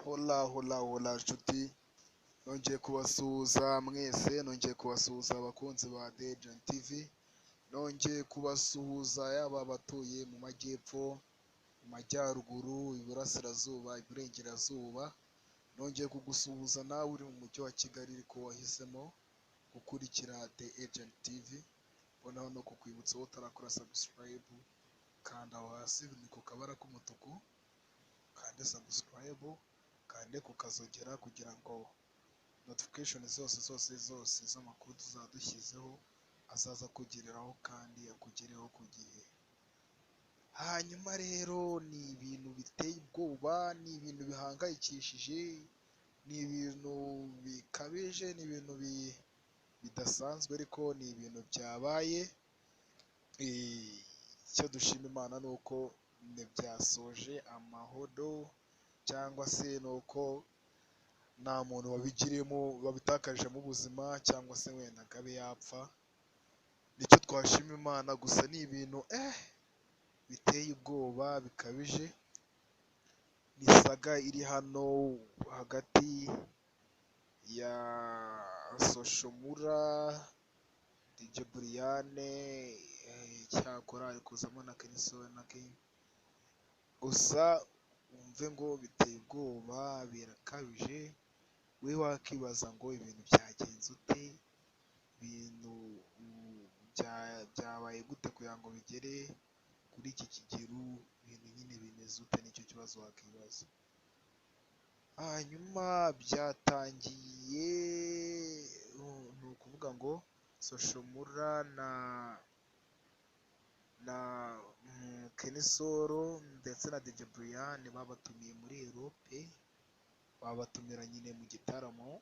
Hola hola hola nshuti, nongeye kubasuhuza mwese, nongeye kubasuhuza abakunzi ba The Agent TV, nongeye kubasuhuza yaba abatuye mu majyepfo, mu majyaruguru, iburasirazuba, iburengerazuba. Nongeye kugusuhuza nawe uri mu mujyi wa Kigali ariko wahisemo gukurikira The Agent TV. Mboneho no kukwibutsa wowe utarakora subscribe, kanda aho hasi ni ku kabara k'umutuku, kande subscribe, kande kukazogera kugira ngo notification zose z'amakuru tuzadushyizeho azaza kugereraho kandi akugereho ku gihe. Hanyuma rero ni ibintu biteye ubwoba, ni ibintu bihangayikishije, ni ibintu bikabije, ni ibintu bidasanzwe, ariko ni ibintu byabaye. Icyo dushima Imana ni uko byasoje amahoro, cyangwa se ni uko nta muntu wabigiriyemo wabitakarijemo ubuzima, cyangwa se wenda ngo abe yapfa. Nicyo twashima Imana, gusa ni ibintu biteye ubwoba bikabije. Ni saga iri hano hagati ya Soshomura, DJ Brian, cyakora ari kuzamo na Kenzo na King. Gusa wumve ngo biteye ubwoba, birakabije. We wakibaza ngo ibintu byagenze ute, ibintu byabaye gute kugira ngo bigere kuri iki kigero, ibintu nyine bimeze ute, nicyo kibazo wakibaza. Hanyuma byatangiye ni ukuvuga ngo Soshomura na Kenisoro ndetse na DJ Brian babatumiye muri Europe, babatumira nyine mu gitaramo.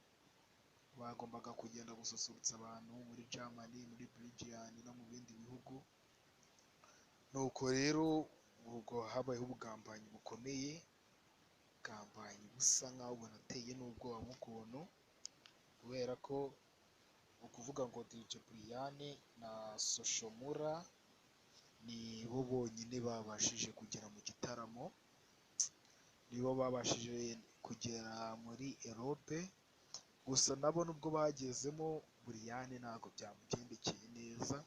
Bagombaga kugenda gususurutsa abantu muri Germany, muri Belgium no mu bindi bihugu. Nuko rero ubwo habayeho ubugambanyi bukomeye, ubugambanyi busa nkaho bunateye n'ubwoba nk'ukuntu, kubera ko ukuvuga ngo DJ Brian na Soshomura nibo bonyine babashije kugera mu gitaramo, nibo babashije kugera muri Europe. Gusa nabo nubwo bagezemo, Brian ntabwo byamugendekeye neza.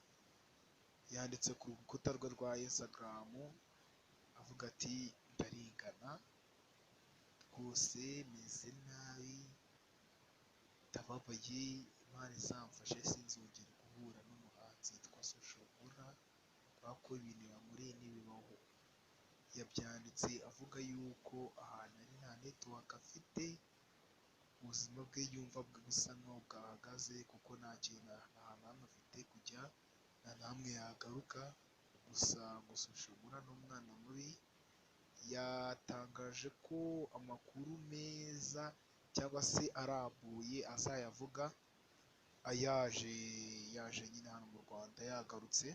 Yanditse ku rukuta rwe rwa Instagram avuga ati ndarengana rwose, meze nabi, ndababaye, Imana izamfashe sinzongera guhura n'umuhanzi witwa Soshomura, kubera ko ibintu yamuriye n'ibibaho. Yabyanditse avuga yuko ahantu ari nta network afite, ubuzima bwe yumva busa nkaho bwahagaze, kuko nta hantu hamwe afite kujya, nta hamwe yagaruka. Gusa ngo Soshomura n'umwana mubi, yatangaje ko amakuru meza cyangwa se arambuye azayavuga yaje nyine hano mu Rwanda yagarutse.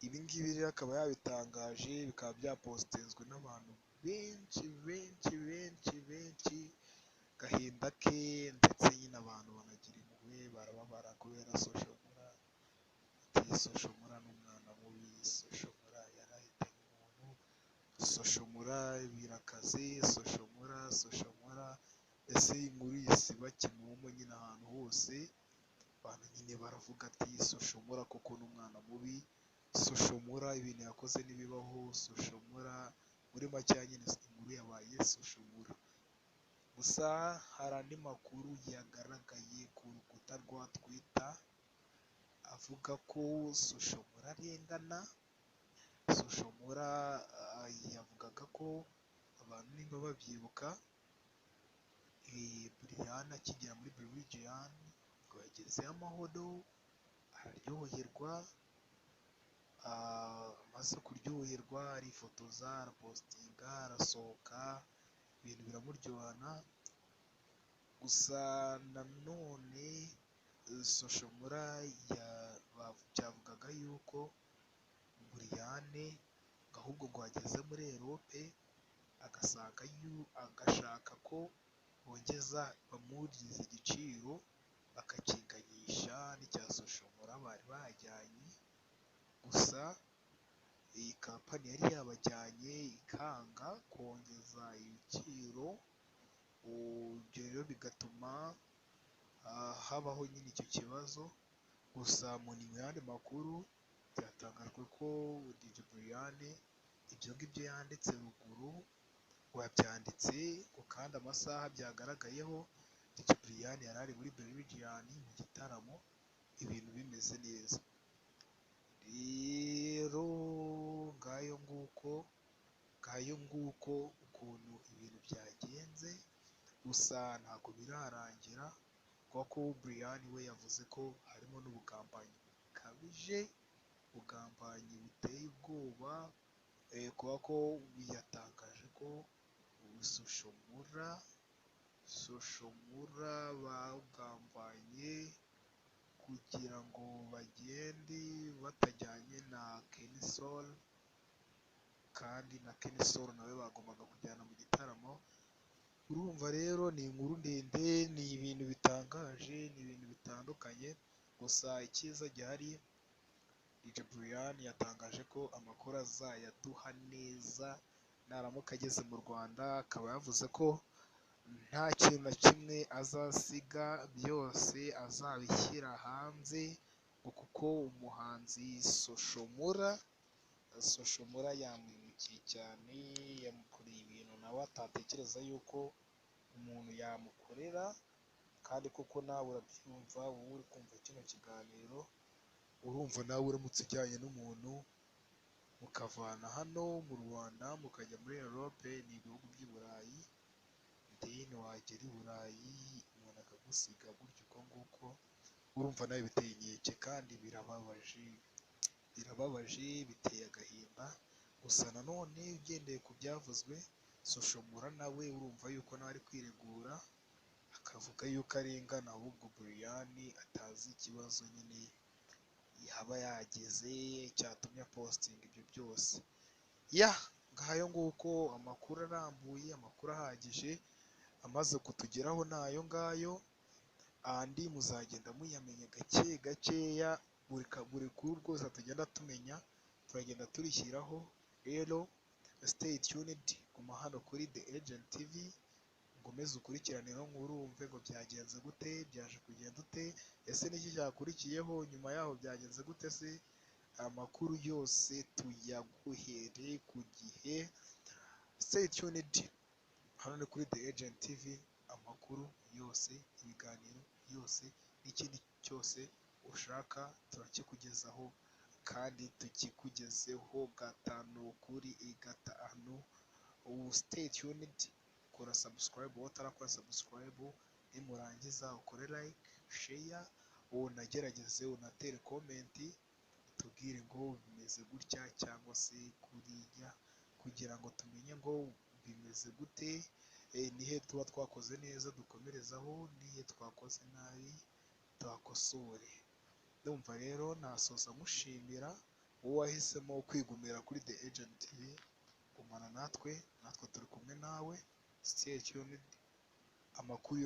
Ibi ngibi rero akaba yabitangaje, bikaba byapositenzwe n'abantu benshi, gahinda ke, ndetse nyine abantu banagira impuhwe, barababara kubera Soshomura. Soshomura n'umwana mubi, Soshomura yarahitanye umuntu, Soshomura birakaze, Soshomura ese inkuru y'isiba Kimomo nyine ahantu hose, abantu nyine baravuga ati Soshomura koko n'umwana mubi, Soshomura ibintu yakoze n'ibibaho, Soshomura muri make nyine inkuru yabaye Soshomura. Gusa hari andi makuru yagaragaye ku rukuta rwa Twitter avuga ko Soshomura arengana. Soshomura yavugaga ko abantu nimba babyibuka, Brian akigera muri Belgium ngo yagezeyo amahoro, araryoherwa, amaze kuryoherwa arifotoza, arapostinga, arasohoka, ibintu biramuryohana. Gusa nanone Soshomura byavugaga yuko Brian ahubwo ngo ageze muri Europe agashaka ko bongeza bamuriza igiciro bakakinganyisha n'icya Soshomura bari bajyanye. Gusa iyi kampani yari yabajyanye ikanga kongeza ibiciro ibyo rero bigatuma habaho nyine icyo kibazo. Gusa mu yandi makuru byatangajwe ko DJ Brian ibyo ngibyo yanditse ruguru wabyanditse ngo kandi amasaha byagaragayeho DJ Brian yari ari muri Belgium mu gitaramo ibintu bimeze neza. Rero ngayo nguko ukuntu ibintu byagenze, gusa ntabwo birarangira kuko Brian we yavuze ko harimo n'ubugambanyi bukabije, ubugambanyi buteye ubwoba, kuba ko yatangaje ko Soshomura bagambanye kugira ngo bagende batajyanye na Kenny Soul, kandi na Kenny Soul nawe bagombaga kujyana mu gitaramo. Urumva rero ni inkuru ndende, ni ibintu bitangaje, ni ibintu bitandukanye. Gusa icyiza gihari, DJ Brian yatangaje ko amakuru azayaduha neza naramuka ageze mu Rwanda. Akaba yavuze ko nta kintu na kimwe azasiga, byose azabishyira hanze, ngo kuko umuhanzi Soshomura yamwimukiye cyane, yamukoreye ibintu nawe atatekereza yuko umuntu yamukorera. Kandi koko nawe urabyumva, wowe uri kumva kino kiganiro, urumva nawe uramutse ujyanye n'umuntu mukavana hano mu Rwanda mukajya muri Europe, ni ibihugu by'i Burayi, deni wagera i Burayi umuntu akagusiga gutyo uko nguko, urumva nawe biteye inkeke kandi birababaje, biteye agahinda. Gusa nanone ugendeye ku byavuzwe, Soshomura nawe urumva yuko nawe ari kwiregura, akavuga yuko arengana, ahubwo Brian atazi ikibazo nyine yaba yagize cyatumye posting ibyo byose. Ngayo nguko amakuru arambuye, amakuru ahagije amaze kutugeraho nayo ngayo, andi muzagenda muyamenya gake gakeya, buri kuru rwose tugenda tumenya turagenda turishyiraho. Rero stay tuned, guma hano kuri The Agent TV, ngomeze ukurikirane no urumve ngo byagenze gute, byaje kugenda ute, ese niki cyakurikiyeho, nyuma yaho byagenze gute se. Amakuru yose tuyaguhere ku gihe. Stay tuned hano ni kuri The Agent TV, amakuru yose, ibiganiro byose n'ikindi cyose ushaka turakikugezaho, kandi tukikugezeho gatanu kuri gatanu. Stay tuned, kora subscribe wowe utarakora subscribe, nimurangiza ukore like, share, unagerageze unatere comment, tubwire ngo bimeze gutya cyangwa se kuriya, kugira ngo tumenye ngo bimeze gute, nihe tuba twakoze neza dukomerezaho, nihe twakoze nabi tuhakosore. Ndumva rero nasoza mushimira wowe wahisemo kwigumira kuri The Agent TV, gumana natwe turi kumwe nawe. Stay tuned, amakuru